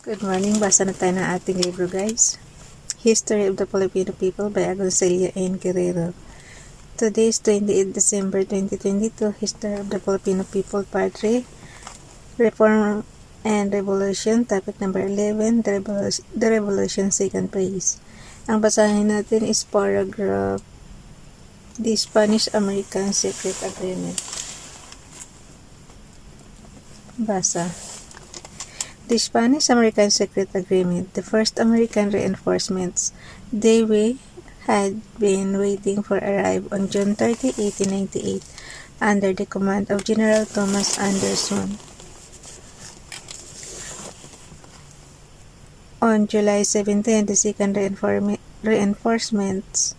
Good morning. Basa na tayo ng ating libro, guys. History of the Filipino People by Agoncillo and Guerrero. Today is 28 December 2022. History of the Filipino People, Part 3. Reform and Revolution. Topic number 11. The Revolution, second phase. Ang basahin natin is paragraph The Spanish-American Secret Agreement. Basa. The Spanish-American Secret Agreement, the first American reinforcements. Dewey had been waiting for arrival on June 30, 1898, under the command of General Thomas Anderson. On July 17, the second reinforcements,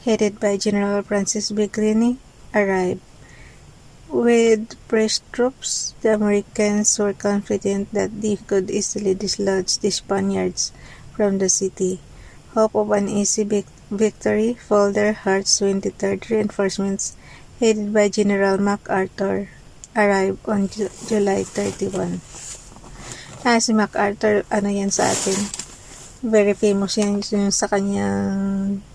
headed by General Francis B. Greene, arrived. With fresh troops, the Americans were confident that they could easily dislodge the Spaniards from the city. Hope of an easy victory filled their hearts when the third reinforcements, headed by General MacArthur, arrived on July 31. Si MacArthur, yan sa atin? Very famous yan yung sa kanyang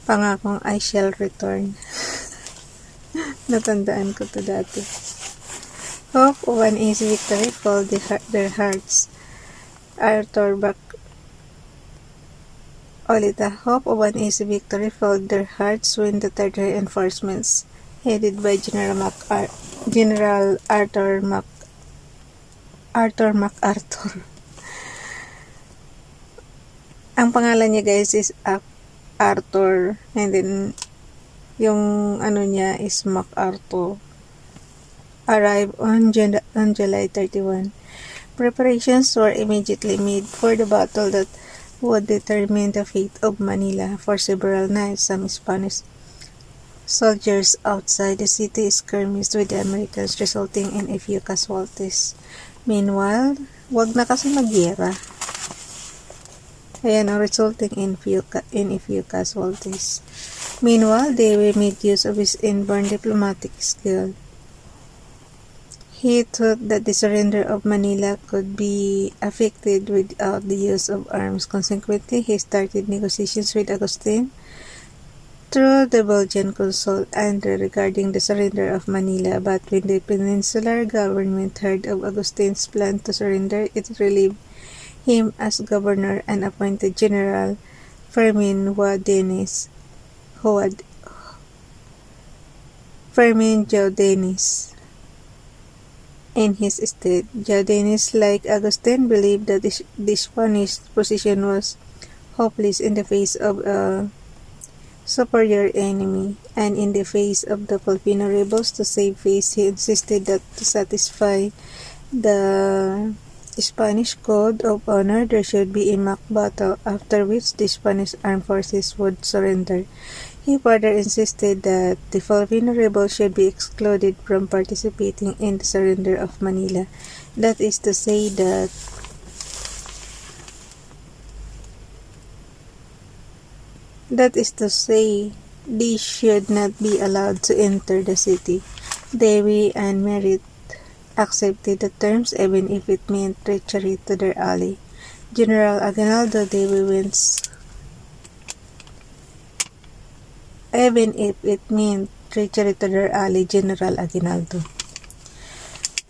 pangakong I shall return. Natandaan ko to dati. Hope of an easy victory filled their hearts. Hope of an easy victory filled their hearts when the third reinforcements, headed by General Arthur MacArthur. Ang pangalan niya, guys, is Arthur, and then yung niya is MacArthur, arrived on July 31. Preparations were immediately made for the battle that would determine the fate of Manila. For several nights, some Spanish soldiers outside the city skirmished with the Americans, resulting in a few casualties. Meanwhile, wag na kasi magyera. Resulting in a few casualties. Meanwhile, Dewey made use of his inborn diplomatic skill. He thought that the surrender of Manila could be effected without the use of arms. Consequently, he started negotiations with Agustin through the Belgian consul Andre regarding the surrender of Manila. But when the peninsular government heard of Agustin's plan to surrender, it relieved him as governor and appointed General Fermin Jaudenis in his stead. Jaudenis, like Agustin, believed that the Spanish position was hopeless in the face of a superior enemy, and in the face of the Filipino rebels. To save face, he insisted that to satisfy the Spanish code of honor, there should be a mock battle, after which the Spanish armed forces would surrender. He further insisted that the Filipino rebels should be excluded from participating in the surrender of Manila. That is to say they should not be allowed to enter the city. Dewey and Merritt accepted the terms, even if it meant treachery to their ally, General Aguinaldo.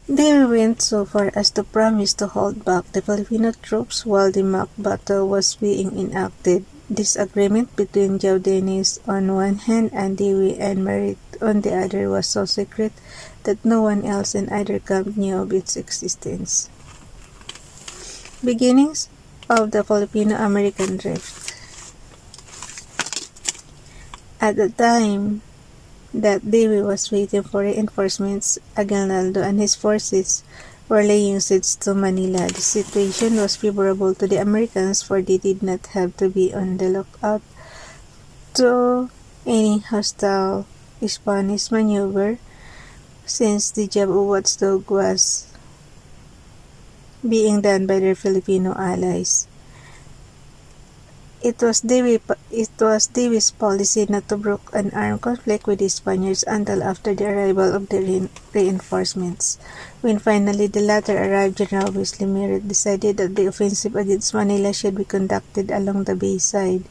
They went so far as to promise to hold back the Filipino troops while the mock battle was being enacted. This agreement between Jaudenis on one hand and Dewey and Merritt on the other was so secret that no one else in either camp knew of its existence. Beginnings of the Filipino-American Rift. At the time that Dewey was waiting for reinforcements, Aguinaldo and his forces were laying siege to Manila. The situation was favorable to the Americans, for they did not have to be on the lookout to any hostile Spanish maneuver, since the job of watchdog was being done by their Filipino allies. It was Dewey's policy not to brook an armed conflict with the Spaniards until after the arrival of the reinforcements. When finally the latter arrived, General Wesley Merritt decided that the offensive against Manila should be conducted along the bay side.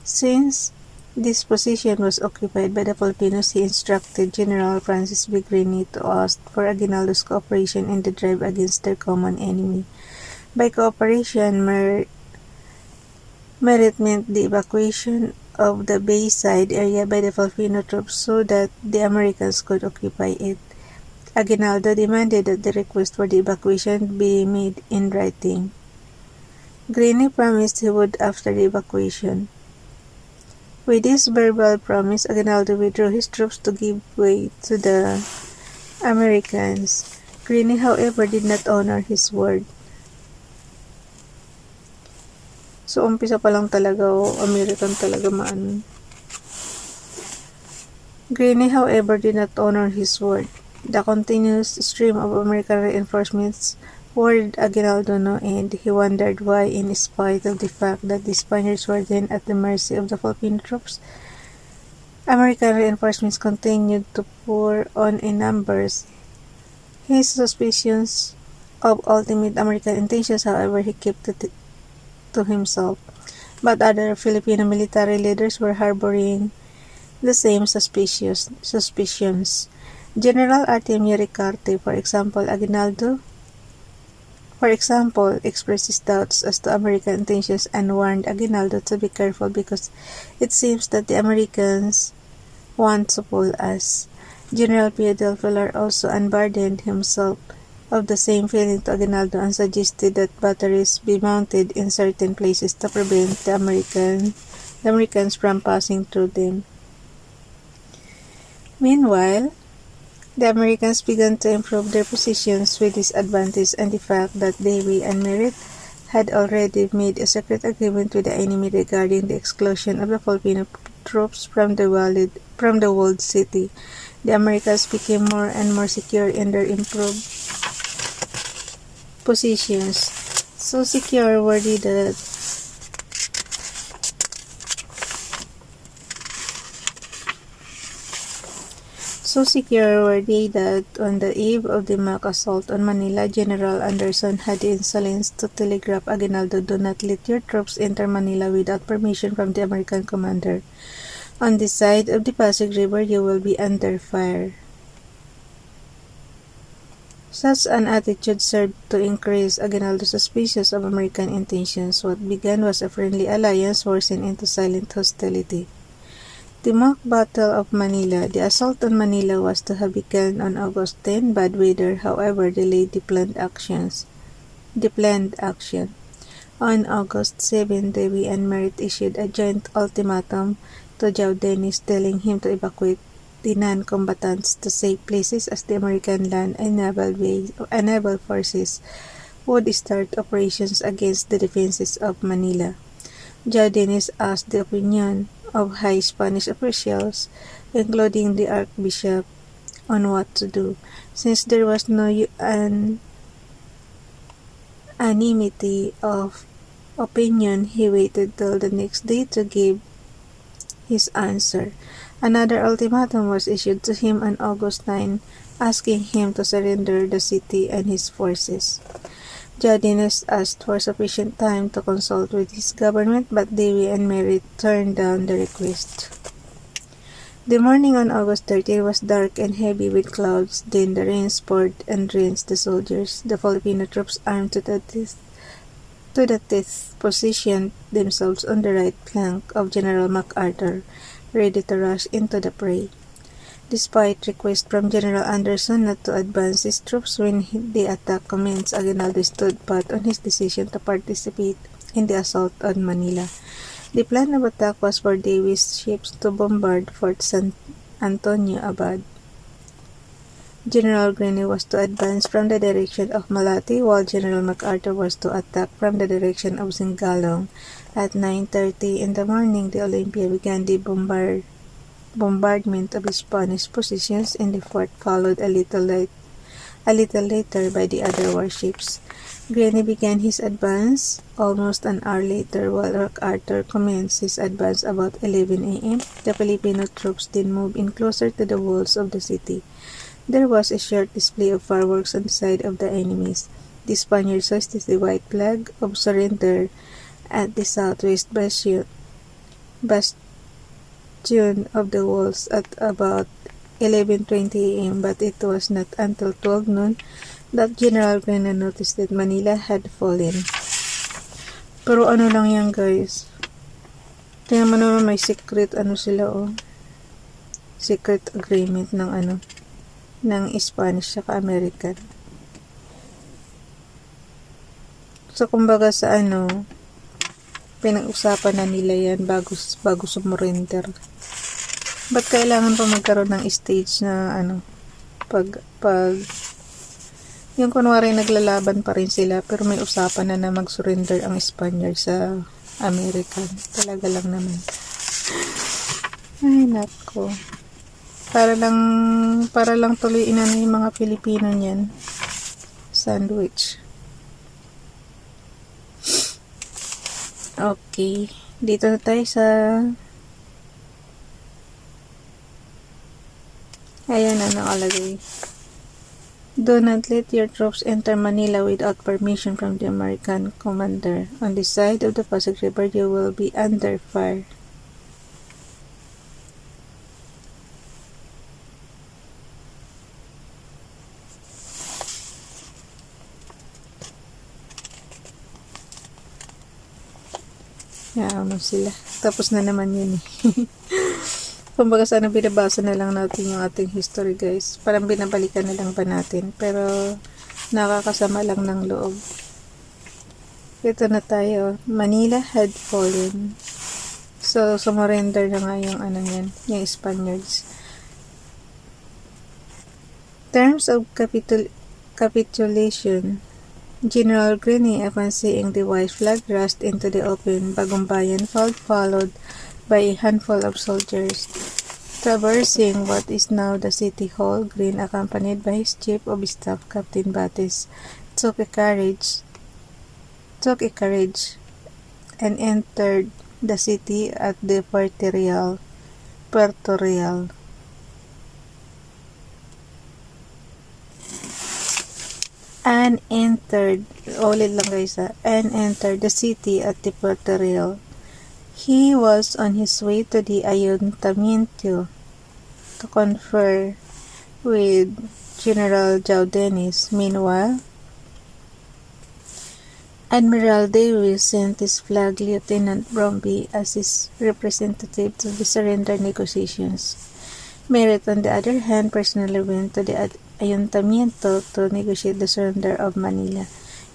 Since this position was occupied by the Filipinos, he instructed General Francis B. Greene to ask for Aguinaldo's cooperation in the drive against their common enemy. By cooperation, Merritt meant the evacuation of the Bayside area by the Filipino troops so that the Americans could occupy it. Aguinaldo demanded that the request for the evacuation be made in writing. Greene promised he would after the evacuation. With this verbal promise, Aguinaldo withdrew his troops to give way to the Americans. Greene, however, did not honor his word. So, umpisa pa lang talaga American talaga Greene, however, did not honor his word. The continuous stream of American reinforcements worried Aguinaldo no end. He wondered why, in spite of the fact that the Spaniards were then at the mercy of the Filipino troops, American reinforcements continued to pour on in numbers. His suspicions of ultimate American intentions, however, he kept to himself, but other Filipino military leaders were harboring the same suspicions. General Artemio Ricarte, for example, expressed his doubts as to American intentions and warned Aguinaldo to be careful because it seems that the Americans want to pull us. General Pio del Pilar also unburdened himself of the same feeling to Aguinaldo and suggested that batteries be mounted in certain places to prevent the Americans from passing through them. Meanwhile, the Americans began to improve their positions with this advantage and the fact that Dewey and Merritt had already made a secret agreement with the enemy regarding the exclusion of the Filipino troops from the walled city. The Americans became more and more secure in their improved positions. So secure were they that on the eve of the mock assault on Manila, General Anderson had the insolence to telegraph Aguinaldo, "Do not let your troops enter Manila without permission from the American commander. On this side of the Pasig River, you will be under fire." Such an attitude served to increase Aguinaldo's suspicions of American intentions. What began was a friendly alliance worsened into silent hostility. The mock battle of Manila. The assault on Manila was to have begun on August 10. Bad weather, however, delayed the planned action. On August 7, Dewey and Merritt issued a joint ultimatum to João Dennis, telling him to evacuate the non-combatants to safe places as the American land and naval forces would start operations against the defenses of Manila. João Dennis asked the opinion of high Spanish officials, including the Archbishop, on what to do. Since there was no unanimity of opinion, he waited till the next day to give his answer. Another ultimatum was issued to him on August 9, asking him to surrender the city and his forces. João Dennis asked for sufficient time to consult with his government, but Dewey and Merritt turned down the request. The morning on August 13 was dark and heavy with clouds. Then the rains poured and drenched the soldiers. The Filipino troops, armed to the teeth, positioned themselves on the right flank of General MacArthur, ready to rush into the fray. Despite requests from General Anderson not to advance his troops when the attack commenced, Aguinaldo stood pat on his decision to participate in the assault on Manila. The plan of attack was for Dewey's ships to bombard Fort San Antonio Abad. General Greene was to advance from the direction of Malate, while General MacArthur was to attack from the direction of Singalong. At 9:30 in the morning, the Olympia began the bombardment of the Spanish positions in the fort, followed a little A little later by the other warships. Greene began his advance almost an hour later, while Arthur commenced his advance about 11 a.m. The Filipino troops then moved in closer to the walls of the city. There was a short display of fireworks on the side of the enemies. The Spaniards hoisted the white flag of surrender at the southwest bastion of the walls at about 11:20 a.m., but it was not until 12 noon that General Greene noticed that Manila had fallen. Pero ano lang yan, guys. Tingnan mo naman, may secret secret agreement ng Spanish at American. So kumbaga sa pinag-usapan na nila yan bago sumurrender. Ba't kailangan pa magkaroon ng stage na pag yung kunwari naglalaban pa rin sila pero may usapan na mag-surrender ang Spaniard sa American. Talaga lang naman. Ay nako. Para lang tuloyin yung mga Pilipino niyan. Sandwich. Okay. Dito na tayo sa ayan na nakalagay. Do not let your troops enter Manila without permission from the American commander. On the side of the Pasig River, you will be under fire. Sila. Tapos na naman yun Kumbaga sana binabasa na lang natin yung ating history, guys. Parang binabalikan na lang pa natin. Pero nakakasama lang ng loob. Ito na tayo. Manila had fallen. So sumurrender na nga yung yung Spaniards. Terms of capitulation. General Greene, upon seeing the white flag, rushed into the open Bagumbayan, followed by a handful of soldiers. Traversing what is now the city hall, Greene, accompanied by his chief of staff, Captain Bates, took a carriage and entered the city at the Puerto Real. And entered the city at the Puerto Real. He was on his way to the Ayuntamiento to confer with General Jaudenes. Meanwhile, Admiral Dewey sent his flag Lieutenant Bromby as his representative to the surrender negotiations. Merritt, on the other hand, personally went to the Ayuntamiento to negotiate the surrender of Manila.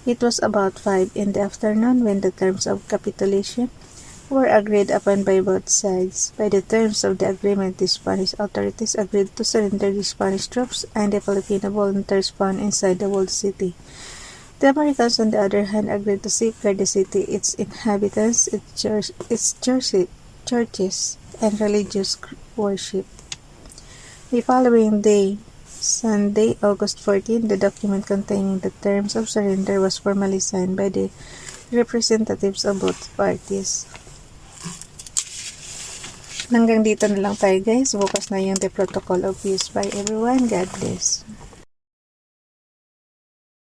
It was about 5 in the afternoon when the terms of capitulation were agreed upon by both sides. By the terms of the agreement, the Spanish authorities agreed to surrender the Spanish troops and the Filipino volunteers found inside the walled city. The Americans, on the other hand, agreed to safeguard the city, its inhabitants, its churches, and religious worship. The following day, Sunday, August 14, the document containing the terms of surrender was formally signed by the representatives of both parties. Hanggang dito na lang tayo, guys. Bukas na yung The Protocol of Peace. Bye everyone. God bless.